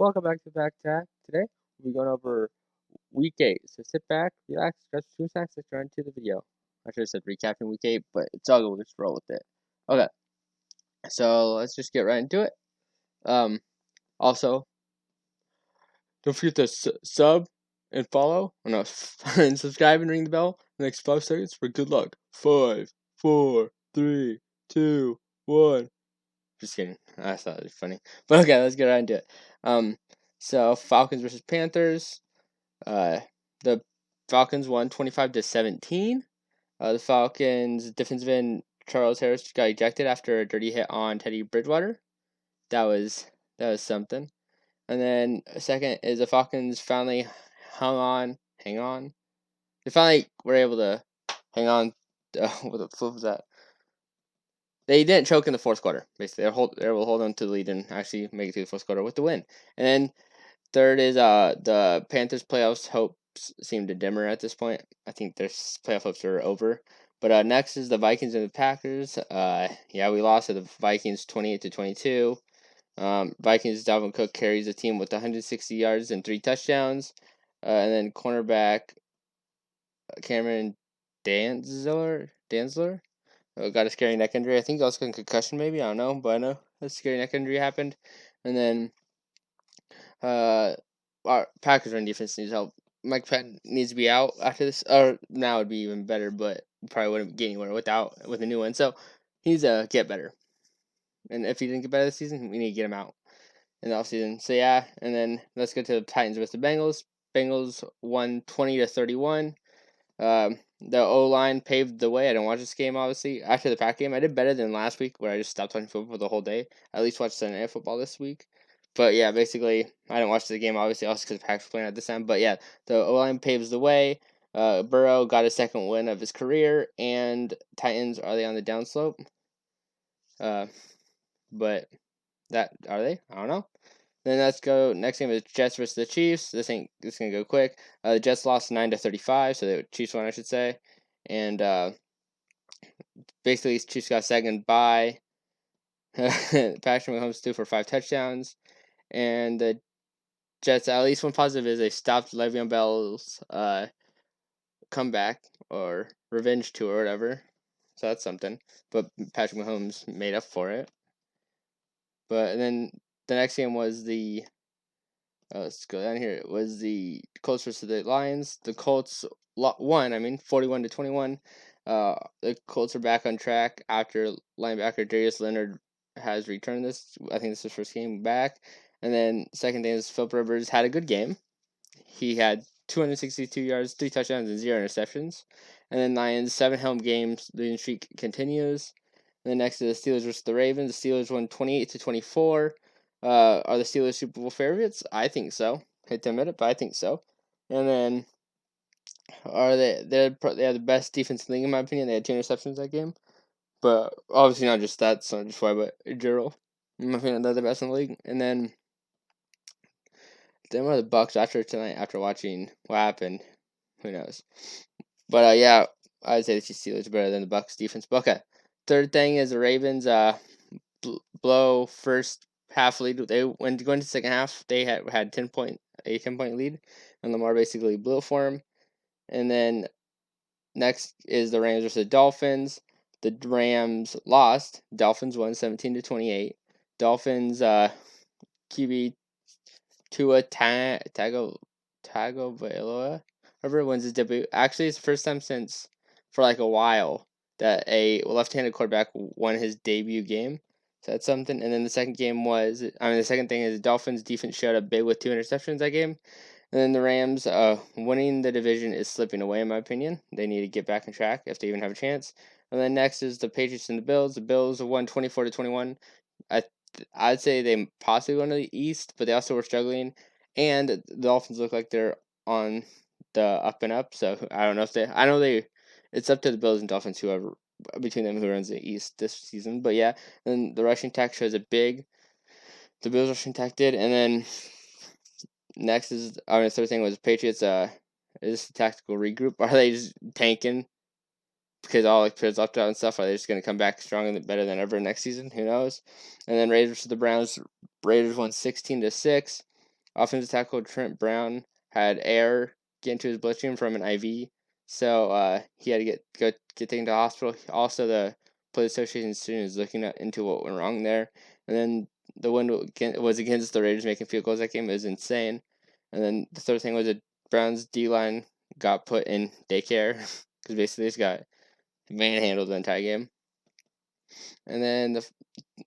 Welcome back to Back Chat. Today we'll be going over week 8. So sit back, relax, stretch 2 seconds, let's run into the video. I should have said recapping week 8, but it's all good, we'll just roll with it. Okay, so let's just get right into it. Also, don't forget to sub and follow. Oh, no, and subscribe and ring the bell the next 5 seconds for good luck. 5, 4, 3, 2, 1. Just kidding. I thought it was funny. But okay, let's get right into it. So Falcons versus Panthers. The Falcons won 25-17. The Falcons defensive end Charles Harris got ejected after a dirty hit on Teddy Bridgewater. That was something. And then second is the Falcons finally hang on. They finally were able to hang on. What the flip was that? They didn't choke in the fourth quarter. Basically, they were able to hold on to the lead and actually make it to the fourth quarter with the win. And then third is the Panthers' playoffs hopes seem to dimmer at this point. I think their playoff hopes are over. But next is the Vikings and the Packers. We lost to the Vikings 28-22. Vikings' Dalvin Cook carries the team with 160 yards and 3 touchdowns. And then cornerback Cameron Dantzler got a scary neck injury. I think that was a concussion, maybe. I don't know, but I know a scary neck injury happened. And then our Packers run defense needs help. Mike Patton needs to be out after this, or now would be even better, but probably wouldn't get anywhere with a new one. So he needs to get better. And if he didn't get better this season, we need to get him out in the offseason. So yeah, and then let's go to the Titans versus the Bengals. Bengals won 20-31. The O-line paved the way. I didn't watch this game, obviously. After the Pack game, I did better than last week, where I just stopped watching football for the whole day. I at least watched Sunday Night Football this week. But yeah, basically, I didn't watch the game, obviously, also because the Packers were playing at this time. But yeah, the O-line paves the way. Burrow got his second win of his career, and Titans, are they on the downslope? But are they? I don't know. Then let's go. Next game is Jets versus the Chiefs. This gonna go quick. The Jets lost 9-35, so the Chiefs won, I should say. And basically, Chiefs got second by Patrick Mahomes threw for 5 touchdowns, and the Jets. At least one positive is they stopped Le'Veon Bell's comeback or revenge tour or whatever. So that's something. But Patrick Mahomes made up for it. But then the next game was the let's go down here. It was the Colts versus the Lions. The Colts won. 41-21. The Colts are back on track after linebacker Darius Leonard has returned this. I think this is his first game back. And then second thing is Philip Rivers had a good game. He had 262 yards, 3 touchdowns, and 0 interceptions. And then Lions 7 home games. The losing streak continues. And then next is the Steelers versus the Ravens. The Steelers won 28-24. Are the Steelers Super Bowl favorites? I think so. Hate to admit it, but I think so. And then are they have the best defense in the league, in my opinion. They had 2 interceptions that game. But obviously not just that, so just why, but in general. In my opinion, they're the best in the league. And then what are the Bucks after tonight, after watching what happened? Who knows? But yeah, I'd say the Steelers are better than the Bucks defense. But okay. Third thing is the Ravens blow first half lead. They going to the second half. They had a 10-point lead, and Lamar basically blew it for him. And then next is the Rams versus the Dolphins. The Rams lost. Dolphins won 17-28. Dolphins QB Tua Tagovailoa, whoever wins his debut. Actually, it's the first time since for like a while that a left-handed quarterback won his debut game. So that's something. And then the second thing is the Dolphins defense showed up big with 2 interceptions that game. And then the Rams winning the division is slipping away, in my opinion. They need to get back on track if they even have a chance. And then next is the Patriots and the Bills. The Bills won 24-21. I'd say they possibly won the East, but they also were struggling. And the Dolphins look like they're on the up and up. So I don't know if it's up to the Bills and Dolphins, whoever between them who runs the East this season. But yeah, and the rushing attack shows it big. The Bills rushing attack did, and then next is the third thing was Patriots. Is this a tactical regroup? Are they just tanking because all players left out and stuff? Are they just going to come back stronger and better than ever next season? Who knows? And then Raiders to the Browns. Raiders won 16-6. Offensive tackle Trent Brown had air get into his bloodstream from an IV, so he had to get taken to the hospital. Also, the Players Association student is looking into what went wrong there. And then the win was against the Raiders making field goals that game. It was insane. And then the third thing was that Brown's D line got put in daycare because basically this got manhandled the entire game. And then the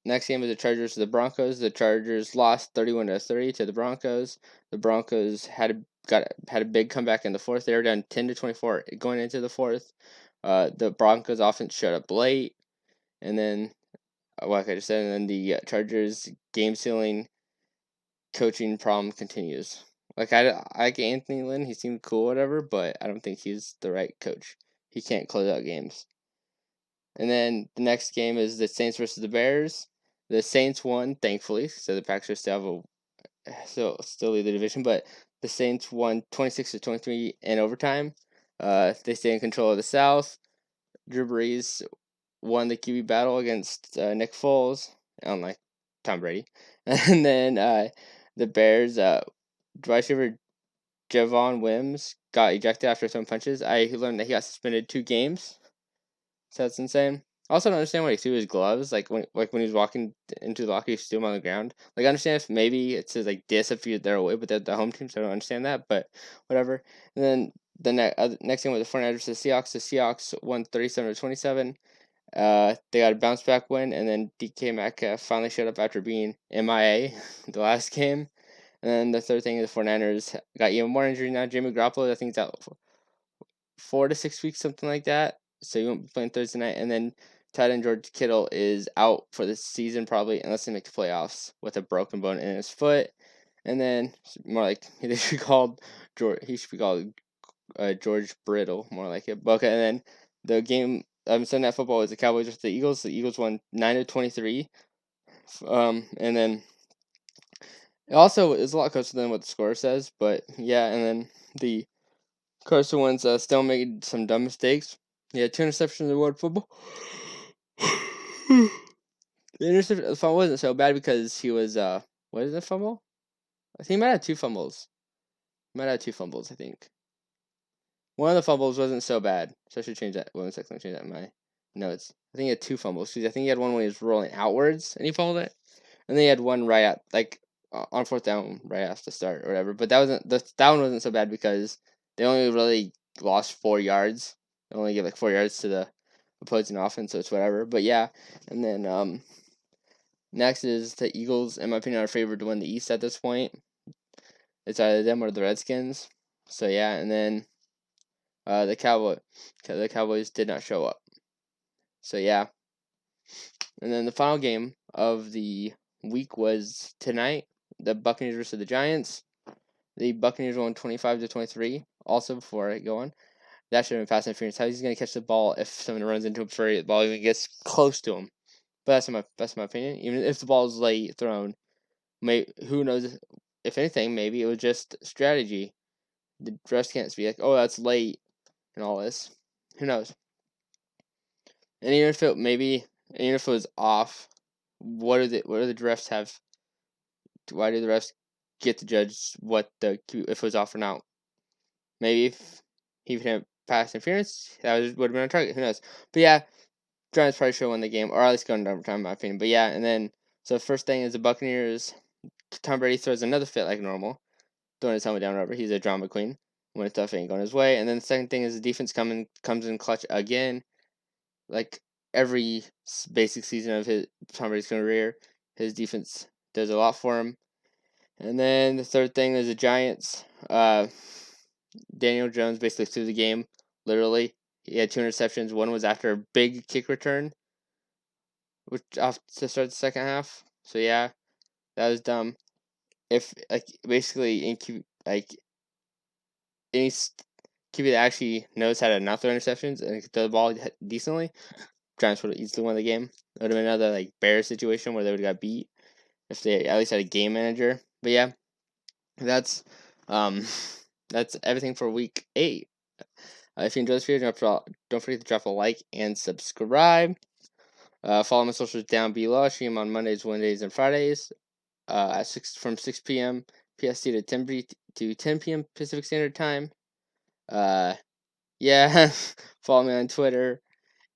next game was the Chargers to the Broncos. The Chargers lost 31-30 to the Broncos. The Broncos had a big comeback in the fourth. They were down 10-24 going into the fourth. The Broncos offense showed up late, and then like I just said, and then the Chargers game sealing coaching problem continues. Like I like Anthony Lynn, he seemed cool, whatever, but I don't think he's the right coach. He can't close out games. And then the next game is the Saints versus the Bears. The Saints won, thankfully, so the Packers still lead the division. But the Saints won 26-23 in overtime. They stay in control of the South. Drew Brees won the QB battle against Nick Foles, unlike Tom Brady. And then the Bears, wide receiver Javon Wims got ejected after throwing punches. I learned that he got suspended 2 games. So that's insane. I also don't understand why he threw his gloves. Like when he was walking into the locker, he threw them on the ground. Like I understand if maybe it says like this if they're away, but they're the home team, so I don't understand that. But whatever. And then the next game was the 49ers versus the Seahawks. The Seahawks won 37-27. They got a bounce back win, and then DK Metcalf finally showed up after being MIA the last game. And then the third thing is the 49ers got even more injury now. Jimmy Garoppolo, I think, is out for 4 to 6 weeks, something like that. So he won't be playing Thursday night. And then tight end George Kittle is out for the season probably, unless they make the playoffs, with a broken bone in his foot. And then more like he should be called George Brittle, more like it. Okay, and then the game Sunday Night Football was the Cowboys versus the Eagles. The Eagles won 9-23. And then it also is a lot closer than what the score says, but yeah. And then the Carson Wentz still made some dumb mistakes. He had 2 interceptions in the world football. The fumble wasn't so bad because he was what is it, fumble? I think he might have 2 fumbles. I think. One of the fumbles wasn't so bad, so I should change that. 1 second, change that in my notes. I think he had 2 fumbles. I think he had one when he was rolling outwards and he fumbled it, and then he had one right at on 4th down right after the start or whatever. But that one wasn't so bad because they only really lost 4 yards. They only gave 4 yards to the opposing offense, so it's whatever. But yeah, and then next is the Eagles. In my opinion, are favored to win the East at this point. It's either them or the Redskins. So yeah, and then the Cowboys did not show up. So yeah, and then the final game of the week was tonight. The Buccaneers versus the Giants. The Buccaneers won 25-23. Also, before I go on, that should have been fast interference. How he's going to catch the ball if someone runs into him before the ball even gets close to him? But that's my opinion. Even if the ball is late thrown, who knows? If anything, maybe it was just strategy. The refs can't be like, "Oh, that's late," and all this. Who knows? And even if it was off, what do the refs have? Why do the refs get to judge if it was off or not? Maybe if he had pass interference, that would have been a target. Who knows? But yeah, Giants probably should have won the game, or at least going to overtime, in my opinion. But yeah, and then so the first thing is the Buccaneers. Tom Brady throws another fit like normal, throwing his helmet down over. He's a drama queen when stuff ain't going his way. And then the second thing is the defense comes in clutch again, like every basic season of Tom Brady's career. His defense does a lot for him. And then the third thing is the Giants. Daniel Jones basically threw the game, literally. He had 2 interceptions. One was after a big kick return, which off to start the second half. So yeah, that was dumb. If basically any QB that actually knows how to not throw interceptions and can throw the ball decently, Giants would have easily won the game. It would have been another Bears situation where they would have got beat if they at least had a game manager. But yeah, that's everything for week 8. If you enjoyed this video, don't forget to drop a like and subscribe. Follow my socials down below. I stream on Mondays, Wednesdays, and Fridays from 6 p.m. PST to 10 p.m. Pacific Standard Time. Yeah, follow me on Twitter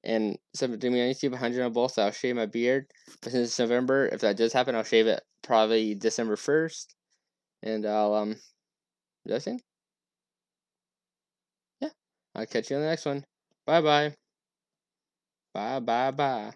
and subscribe to me on YouTube. 100 on both. So I'll shave my beard. But since it's November, if that does happen, I'll shave it probably December 1st, and I'll That's it. Yeah, I'll catch you on the next one. Bye bye. Bye bye bye.